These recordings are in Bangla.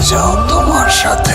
যাও তোমার সাথে।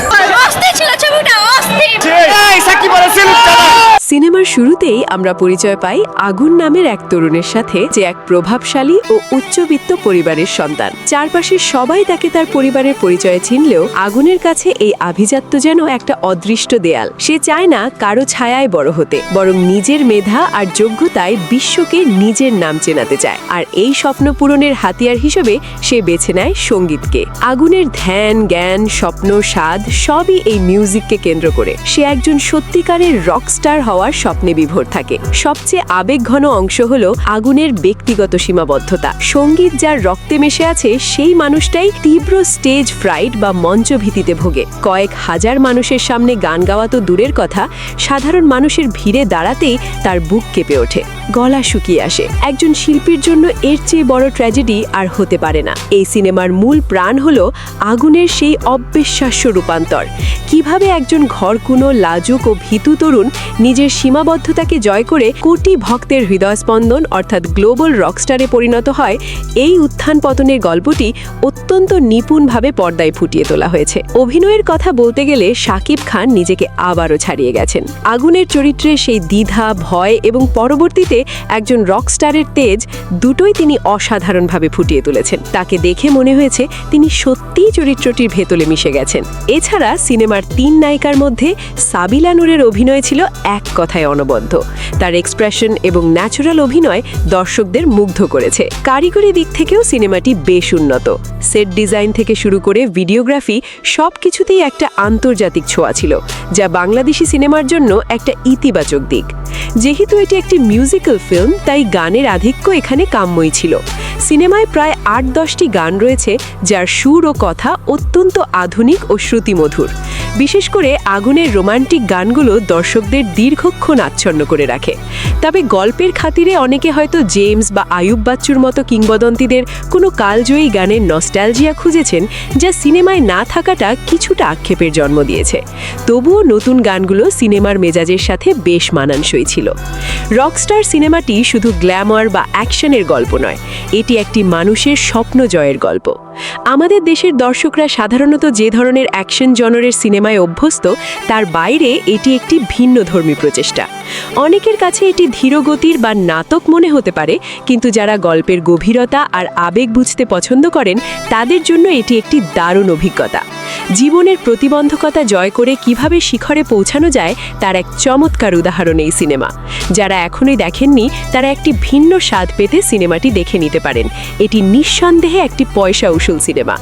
সিনেমার শুরুতেই আমরা পরিচয় পাই আগুন নামের এক তরুণের সাথে, যে এক প্রভাবশালী ও উচ্চবিত্ত পরিবারের সন্তান। চারপাশে সবাই তাকে তার পরিবারের পরিচয়ে চিনলেও আগুনের কাছে এই আভিজাত্য যেন একটা অদৃষ্ট দেয়াল। সে চায় না কারো ছায়ায় বড় হতে, বরং নিজের মেধা আর যোগ্যতায় বিশ্বকে নিজের নাম চেনাতে চায়। আর এই স্বপ্ন পূরণের হাতিয়ার হিসেবে সে বেছে নেয় সঙ্গীতকে। আগুনের ধ্যান, জ্ঞান, স্বপ্ন, স্বাদ সবই এই মিউজিককে কেন্দ্র করে। সে একজন সত্যিকারের রকস্টার হওয়ার স্বপ্নে বিভোর থাকে। সবচেয়ে আবেগঘন অংশ হলো আগুনের ব্যক্তিগত সীমাবদ্ধতা। সঙ্গীত যার রক্তে মিশে আছে, সেই মানুষটাই তীব্র স্টেজ ফ্রাইট বা মঞ্চভীতিতে ভোগে। কয়েক হাজার মানুষের সামনে গান গাওয়া তো দূরের কথা, সাধারণ মানুষের ভিড়ে দাঁড়াতেই তার বুক কেঁপে ওঠে, গলা শুকিয়ে আসে। একজন শিল্পীর জন্য এর চেয়ে বড় ট্র্যাজেডি আর হতে পারে না। এই সিনেমার মূল প্রাণ হলো আগুনের সেই অবিশ্বাস্য রূপান্তর। কিভাবে একজন ঘরকুনো, লাজুক ও ভীতু তরুণ নিজের সীমাবদ্ধতাকে জয় করে কোটি ভক্তের হৃদয়স্পন্দন অর্থাৎ গ্লোবাল রকস্টারে পরিণত হয়, এই উত্থান পতনের গল্পটি অত্যন্ত নিপুণভাবে পর্দায় ফুটিয়ে তোলা হয়েছে। অভিনয়ের কথা বলতে গেলে শাকিব খান নিজেকে আবারও ছাড়িয়ে গেছেন। আগুনের চরিত্রে সেই দ্বিধা, ভয় এবং পরবর্তীতে একজন রকস্টারের তেজ, দুটোই তিনি অসাধারণভাবে ফুটিয়ে তুলেছেন। তাকে দেখে মনে হয়েছে তিনি সত্যিই চরিত্রটির ভেতরে মিশে গেছেন। এছাড়া সিনেমার 3 নায়িকার মধ্যে সাবিলা নূরের অভিনয় ছিল এক কথায় অনবদ্য। তার এক্সপ্রেশন এবং ন্যাচারাল অভিনয় দর্শকদের মুগ্ধ করেছে। কারিগরি দিক থেকেও সিনেমাটি বেশ উন্নত। সেট ডিজাইন থেকে শুরু করে ভিডিওগ্রাফি সবকিছুতেই একটা আন্তর্জাতিক ছোঁয়া ছিল, যা বাংলাদেশি সিনেমার জন্য একটা ইতিবাচক দিক। যেহেতু এটি একটি মিউজিক্যাল ফিল্ম, তাই গানের আধিক্য এখানে কাম্যই ছিল। সিনেমায় প্রায় 8-10টি গান রয়েছে, যার সুর ও কথা অত্যন্ত আধুনিক ও শ্রুতিমধুর। বিশেষ করে আগুনের রোমান্টিক গানগুলো দর্শকদের দীর্ঘক্ষণ আচ্ছন্ন করে রাখে। তবে গল্পের খাতিরে অনেকে হয়তো জেমস বা আয়ুব বাচ্চুর মতো কিংবদন্তিদের কোনো কালজয়ী গানের নস্টালজিয়া খুঁজেছেন, যা সিনেমায় না থাকাটা কিছুটা আক্ষেপের জন্ম দিয়েছে। তবুও নতুন গানগুলো সিনেমার মেজাজের সাথে বেশ মানানসই ছিল। রকস্টার সিনেমাটি শুধু গ্ল্যামার বা অ্যাকশনের গল্প নয়, এটি একটি মানুষের স্বপ্ন জয়ের গল্প। আমাদের দেশের দর্শকরা সাধারণত যে ধরনের অ্যাকশন জনরের সিনেমায় অভ্যস্ত, তার বাইরে এটি একটি ভিন্নধর্মী প্রচেষ্টা। অনেকের কাছে এটি ধীরগতির বা নাটক মনে হতে পারে, কিন্তু যারা গল্পের গভীরতা আর আবেগ বুঝতে পছন্দ করেন, তাদের জন্য এটি একটি দারুণ অভিজ্ঞতা। জীবনের প্রতিবন্ধকতা জয় করে কিভাবে শিখরে পৌঁছানো যায়, তার এক চমৎকার উদাহরণ এই সিনেমা। যারা এখনই দেখেননি, তারা একটি ভিন্ন স্বাদ পেতে সিনেমাটি দেখে নিতে পারেন। এটি নিঃসন্দেহে একটি পয়সা উসুল সিনেমা।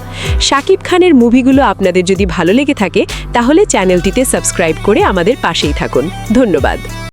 শাকিব খানের মুভিগুলো আপনাদের যদি ভালো লেগে থাকে, তাহলে চ্যানেলটিতে সাবস্ক্রাইব করে আমাদের পাশেই থাকুন। ধন্যবাদ।